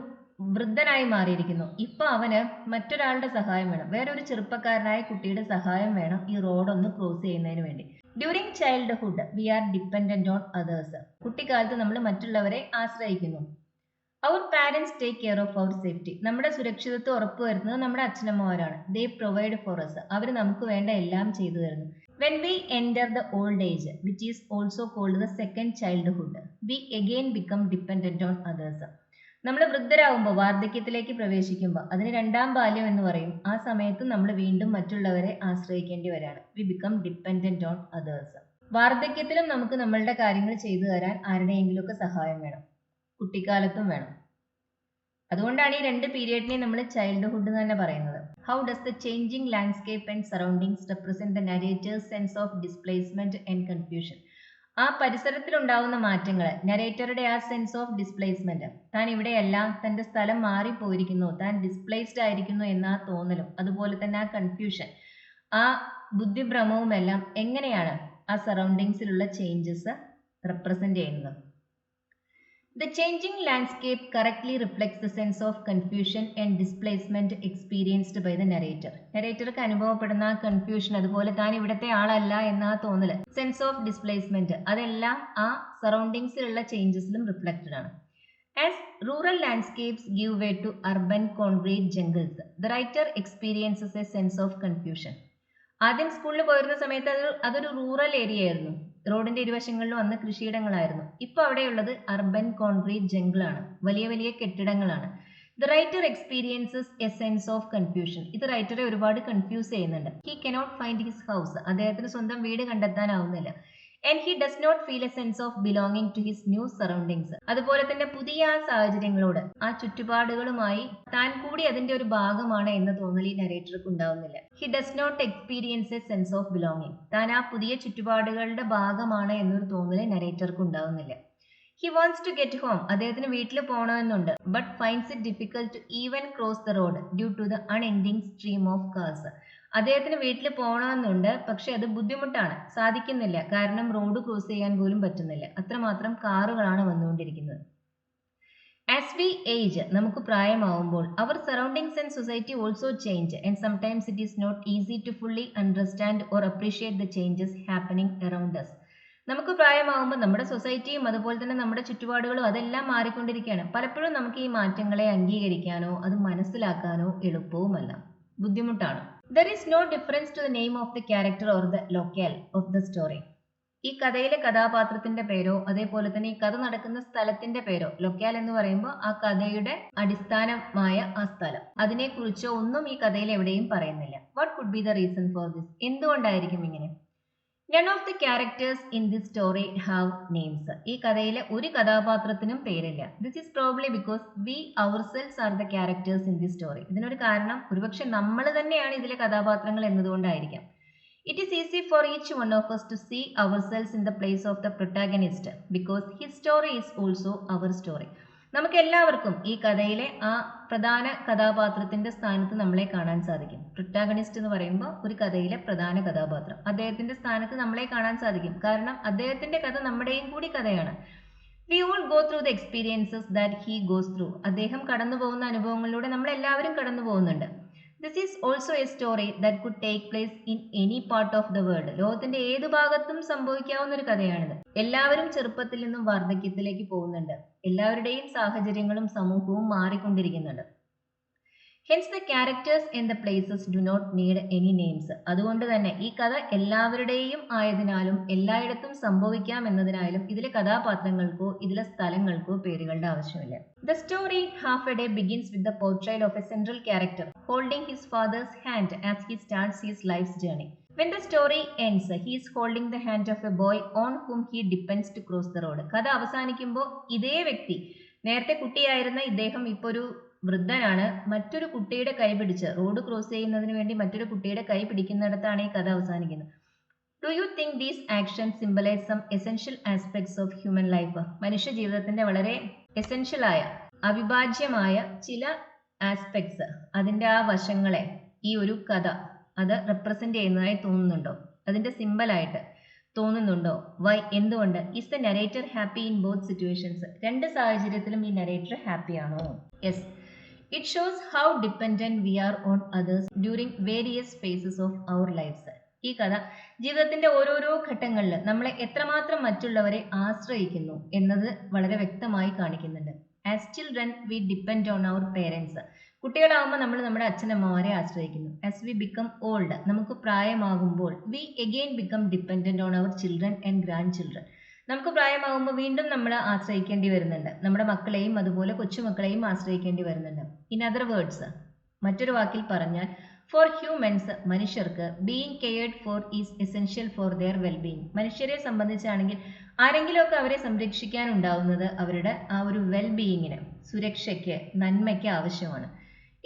വൃദ്ധനായി മാറിയിരിക്കുന്നു. ഇപ്പൊ അവന് മറ്റൊരാളുടെ സഹായം വേണം, വേറൊരു ചെറുപ്പക്കാരനായ കുട്ടിയുടെ സഹായം വേണം ഈ റോഡ് ഒന്ന് ക്രോസ് ചെയ്യുന്നതിന് വേണ്ടി. During childhood we are dependent on others. കുട്ടിക്കാലത്ത് നമ്മൾ മറ്റുള്ളവരെ ആശ്രയിക്കുന്നു. Our parents take care of our safety. നമ്മുടെ സുരക്ഷിതത്വം ഉറപ്പുവരുത്തുന്നത് നമ്മുടെ അച്ഛനമ്മമാരാണ്. They provide for us. അവർ നമുക്ക് വേണ്ട എല്ലാം ചെയ്തു തരുന്നു. When we enter the old age which is also called the second childhood we again become dependent on others. നമ്മൾ വൃദ്ധരാകുമ്പോൾ, വാർദ്ധക്യത്തിലേക്ക് പ്രവേശിക്കുമ്പോൾ അതിന് രണ്ടാം ബാല്യം എന്ന് പറയും. ആ സമയത്ത് നമ്മൾ വീണ്ടും മറ്റുള്ളവരെ ആശ്രയിക്കേണ്ടി വരാണ്. We become dependent on others. വാർദ്ധക്യത്തിലും നമുക്ക് നമ്മളുടെ കാര്യങ്ങൾ ചെയ്തു തരാൻ ആരുടെയെങ്കിലുമൊക്കെ സഹായം വേണം, കുട്ടിക്കാലത്തും വേണം. അതുകൊണ്ടാണ് ഈ രണ്ട് പീരിയഡിനെ നമ്മൾ ചൈൽഡ്ഹുഡ് എന്ന് തന്നെ പറയുന്നത്. How does the changing landscape and surroundings represent the narrator's sense of displacement and confusion? ആ പരിസരത്തിലുണ്ടാവുന്ന മാറ്റങ്ങൾ, നരേറ്ററുടെ ആ സെൻസ് ഓഫ് ഡിസ്പ്ലേസ്മെന്റ്, താൻ ഇവിടെയല്ല, തന്റെ സ്ഥലം മാറിപ്പോയിരിക്കുന്നു, താൻ ഡിസ്പ്ലേസ്ഡ് ആയിരിക്കുന്നു എന്ന ആ തോന്നലും, അതുപോലെ തന്നെ ആ കൺഫ്യൂഷൻ, ആ ബുദ്ധിഭ്രമവും എല്ലാം എങ്ങനെയാണ് ആ സറൗണ്ടിങ്സിലുള്ള ചേഞ്ചസ് റെപ്രസെന്റ് ചെയ്യുന്നത്? The changing landscape correctly reflects the sense of confusion and displacement experienced by the narrator. നരേറ്റർക്ക് അനുഭവപ്പെടുന്ന ആ കൺഫ്യൂഷൻ, അതുപോലെ താൻ ഇവിടുത്തെ ആളല്ല എന്ന ആ തോന്നല്, സെൻസ് ഓഫ് ഡിസ്പ്ലേസ്മെന്റ്, അതെല്ലാം ആ സറൗണ്ടിങ്സിലുള്ള ചേഞ്ചസിലും റിഫ്ലക്റ്റഡ് ആണ്. As rural landscapes give way to urban concrete jungles, the writer experiences a sense of confusion. ആദ്യം സ്കൂളിൽ പോയിരുന്ന സമയത്ത് അതൊരു റൂറൽ ഏരിയ ആയിരുന്നു, റോഡിന്റെ ഇരുവശങ്ങളിലും അന്ന് കൃഷിയിടങ്ങളായിരുന്നു. ഇപ്പോൾ അവിടെയുള്ളത് അർബൻ കോൺക്രീറ്റ് ജംഗിളാണ്, വലിയ വലിയ കെട്ടിടങ്ങളാണ്. The writer experiences a sense of confusion. ഇത് റൈറ്ററെ ഒരുപാട് കൺഫ്യൂസ് ചെയ്യുന്നുണ്ട്. He cannot find his house. അദ്ദേഹത്തിന് സ്വന്തം വീട് കണ്ടെത്താനാവുന്നില്ല. And he does not feel a sense of belonging to his new surroundings. അതുപോലെ തന്നെ പുതിയ ആ സാഹചര്യങ്ങളോട്, ആ ചുറ്റുപാടുകളുമായി താൻ കൂടി അതിന്റെ ഒരു ഭാഗമാണ് എന്ന തോന്നൽ ഈ നരേറ്റർക്ക് ഉണ്ടാവുന്നില്ല. He does not experience a sense of belonging. താൻ ആ പുതിയ ചുറ്റുപാടുകളുടെ ഭാഗമാണ് എന്നൊരു തോന്നൽ നരേറ്റർക്ക് ഉണ്ടാവുന്നില്ല. He wants to get home. അദ്ദേഹത്തിന് വീട്ടിൽ പോകണമെന്നുണ്ട്. But finds it difficult to even cross the road due to the unending stream of cars. അദ്ദേഹത്തിന് വീട്ടിൽ പോകണമെന്നുണ്ട്, പക്ഷെ അത് ബുദ്ധിമുട്ടാണ്, സാധിക്കുന്നില്ല. കാരണം റോഡ് ക്രോസ് ചെയ്യാൻ പോലും പറ്റുന്നില്ല, അത്രമാത്രം കാറുകളാണ് വന്നുകൊണ്ടിരിക്കുന്നത്. ആസ് വി ഏജ്, നമുക്ക് പ്രായമാവുമ്പോൾ, our surroundings and society also change and sometimes it is not easy to fully understand or appreciate the changes happening around us. നമുക്ക് പ്രായമാകുമ്പോൾ നമ്മുടെ സൊസൈറ്റിയും അതുപോലെ തന്നെ നമ്മുടെ ചുറ്റുപാടുകളും അതെല്ലാം മാറിക്കൊണ്ടിരിക്കുകയാണ്. പലപ്പോഴും നമുക്ക് ഈ മാറ്റങ്ങളെ അംഗീകരിക്കാനോ അത് മനസ്സിലാക്കാനോ എളുപ്പവുമല്ല, ബുദ്ധിമുട്ടാണ്. There is no difference to the name of the character or the locale of the story. ഈ കഥയിലെ കഥാപാത്രത്തിന്റെ പേരോ അതേപോലെ തന്നെ ഈ കഥ നടക്കുന്ന സ്ഥലത്തിന്റെ പേരോ, ലൊക്കാൽ എന്ന് പറയുമ്പോൾ ആ കഥയുടെ അടിസ്ഥാനമായ ആ സ്ഥലം, അതിനെക്കുറിച്ചോ ഒന്നും ഈ കഥയിൽ എവിടെയും പറയുന്നില്ല. What could be the reason for this? എന്തുകൊണ്ടായിരിക്കും ഇങ്ങനെ? None of the characters in this story have names. ഈ കഥയിലെ ഒരു കഥാപാത്രത്തിനും പേരില്ല. This is probably because we ourselves are the characters in this story. ഇതിനൊരു കാരണം ഒരുപക്ഷെ നമ്മൾ തന്നെയാണ് ഇതിലെ കഥാപാത്രങ്ങൾ എന്നതുകൊണ്ടായിരിക്കാം. It is easy for each one of us to see ourselves in the place of the protagonist because his story is also our story. നമുക്ക് എല്ലാവർക്കും ഈ കഥയിലെ ആ പ്രധാന കഥാപാത്രത്തിന്റെ സ്ഥാനത്ത് നമ്മളെ കാണാൻ സാധിക്കും. പ്രൊട്ടാഗണിസ്റ്റ് എന്ന് പറയുമ്പോൾ ഒരു കഥയിലെ പ്രധാന കഥാപാത്രം, അദ്ദേഹത്തിന്റെ സ്ഥാനത്ത് നമ്മളെ കാണാൻ സാധിക്കും. കാരണം അദ്ദേഹത്തിന്റെ കഥ നമ്മുടെയും കൂടി കഥയാണ്. We all go through the experiences that he goes through. അദ്ദേഹം കടന്നു പോകുന്ന അനുഭവങ്ങളിലൂടെ നമ്മൾ എല്ലാവരും കടന്നു പോകുന്നുണ്ട്. This is also A story that could take place in any part of the world. ലോകത്തിന്റെ ഏത് ഭാഗത്തും സംഭവിക്കാവുന്ന ഒരു കഥയാണിത്. എല്ലാവരും ചെറുപ്പത്തിൽ നിന്നും വാർദ്ധക്യത്തിലേക്ക് പോകുന്നുണ്ട്. എല്ലാവരുടെയും സാഹചര്യങ്ങളും സമൂഹവും മാറിക്കൊണ്ടിരിക്കുന്നുണ്ട്. Hence the characters and the places do not need any names. അതുകൊണ്ട് തന്നെ ഈ കഥ എല്ലാവരുടെയും ആയതിനാലും എല്ലായിടത്തും സംഭവിക്കാം എന്നതിനാലും ഇതിലെ കഥാപാത്രങ്ങൾക്കോ ഇതിലെ സ്ഥലങ്ങൾക്കോ പേരുകളുടെ ആവശ്യമില്ല. The story Half a Day begins with the portrayal of a central character holding his father's hand as he starts his life's journey. When the story ends, he is holding the hand of a boy on whom he depends to cross the road. കഥ അവസാനിക്കുമ്പോൾ ഇതേ വ്യക്തി, നേരത്തെ കുട്ടിയായിരുന്ന ഇദ്ദേഹം ഇപ്പോൾ ഒരു വൃദ്ധനാണ്, മറ്റൊരു കുട്ടിയുടെ കൈ പിടിച്ച് റോഡ് ക്രോസ് ചെയ്യുന്നതിന് വേണ്ടി മറ്റൊരു കുട്ടിയുടെ കൈ പിടിക്കുന്നിടത്താണ് ഈ കഥ അവസാനിക്കുന്നത്. Do you think these action symbolise some essential aspects of human life? മനുഷ്യ ജീവിതത്തിന്റെ വളരെ എസെൻഷ്യലായ അവിഭാജ്യമായ ചില ആസ്പെക്ട്സ്, അതിന്റെ ആ വശങ്ങളെ ഈ ഒരു കഥ അത് റെപ്രസെന്റ് ചെയ്യുന്നതായി തോന്നുന്നുണ്ടോ? അതിന്റെ സിംബലായിട്ട് തോന്നുന്നുണ്ടോ? വൈ? എന്തുകൊണ്ട്? Is the narrator happy in both situations? രണ്ട് സാഹചര്യത്തിലും ഈ നരേറ്റർ ഹാപ്പിയാണോ? Yes. It shows how dependent we are on others during various phases of our lives. ഈ കഥ ജീവിതത്തിന്റെ ഓരോരോ ഘട്ടങ്ങളിൽ നമ്മളെ എത്രമാത്രം മറ്റുള്ളവരെ ആശ്രയിക്കുന്നു എന്നത് വളരെ വ്യക്തമായി കാണിക്കുന്നുണ്ട്. As children we depend on our parents. കുട്ടികളാകുമ്പോൾ നമ്മൾ നമ്മുടെ അച്ഛനമ്മമാരെ ആശ്രയിക്കുന്നു. ആസ് വി ബിക്കം ഓൾഡ്, നമുക്ക് പ്രായമാകുമ്പോൾ we again become dependent on our children and grandchildren. നമുക്ക് പ്രായമാകുമ്പോൾ വീണ്ടും നമ്മൾ ആശ്രയിക്കേണ്ടി വരുന്നുണ്ട്. നമ്മുടെ മക്കളെയും അതുപോലെ കൊച്ചുമക്കളെയും ആശ്രയിക്കേണ്ടി വരുന്നുണ്ട്. ഇൻ അതർ വേർഡ്സ്, മറ്റൊരു വാക്കിൽ പറഞ്ഞാൽ, ഫോർ ഹ്യൂമൻസ്, മനുഷ്യർക്ക് being cared for is essential for their wellbeing. മനുഷ്യരെ സംബന്ധിച്ചാണെങ്കിൽ ആരെങ്കിലുമൊക്കെ അവരെ സംരക്ഷിക്കാനുണ്ടാവുന്നത് അവരുടെ ആ ഒരു വെൽബീയിങ്ങിന്, സുരക്ഷയ്ക്ക്, നന്മയ്ക്ക് ആവശ്യമാണ്.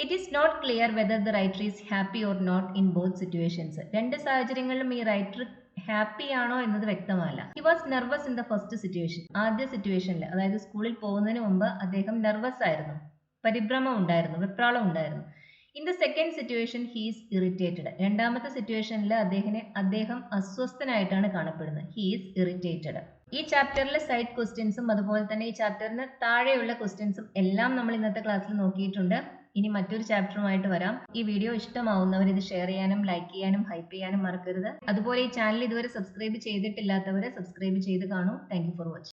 It is not clear whether the writer is happy or not in both situations. രണ്ട് സാഹചര്യങ്ങളിലും ഈ റൈറ്റർ ഹാപ്പി ആണോ എന്നത് വ്യക്തമല്ല. He was nervous in the first situation. ആദ്യ സിറ്റുവേഷനിൽ, അതായത് സ്കൂളിൽ പോകുന്നതിന് മുമ്പ് അദ്ദേഹം നെർവസ് ആയിരുന്നു, പരിഭ്രമം ഉണ്ടായിരുന്നു, വെപ്രാളം ഉണ്ടായിരുന്നു. In the second situation he is irritated. രണ്ടാമത്തെ സിറ്റുവേഷനിൽ അദ്ദേഹം അസ്വസ്ഥനായിട്ടാണ് കാണപ്പെടുന്നത്. He is irritated. ഈ ചാപ്റ്ററിലെ സൈഡ് ക്വസ്റ്റ്യൻസും അതുപോലെ തന്നെ ഈ ചാപ്റ്ററിന് താഴെയുള്ള ക്വസ്റ്റ്യൻസും എല്ലാം നമ്മൾ ഇന്നത്തെ ക്ലാസ്സിൽ നോക്കിയിട്ടുണ്ട്. ഇനി മറ്റൊരു ചാപ്റ്ററുമായിട്ട് വരാം. ഈ വീഡിയോ ഇഷ്ടമാവുന്നവർ ഇത് ഷെയർ ചെയ്യാനും ലൈക്ക് ചെയ്യാനും ഹൈപ്പ് ചെയ്യാനും മറക്കരുത്. അതുപോലെ ഈ ചാനൽ ഇതുവരെ സബ്സ്ക്രൈബ് ചെയ്തിട്ടില്ലാത്തവരെ സബ്സ്ക്രൈബ് ചെയ്ത് കാണൂ. Thank you for watching.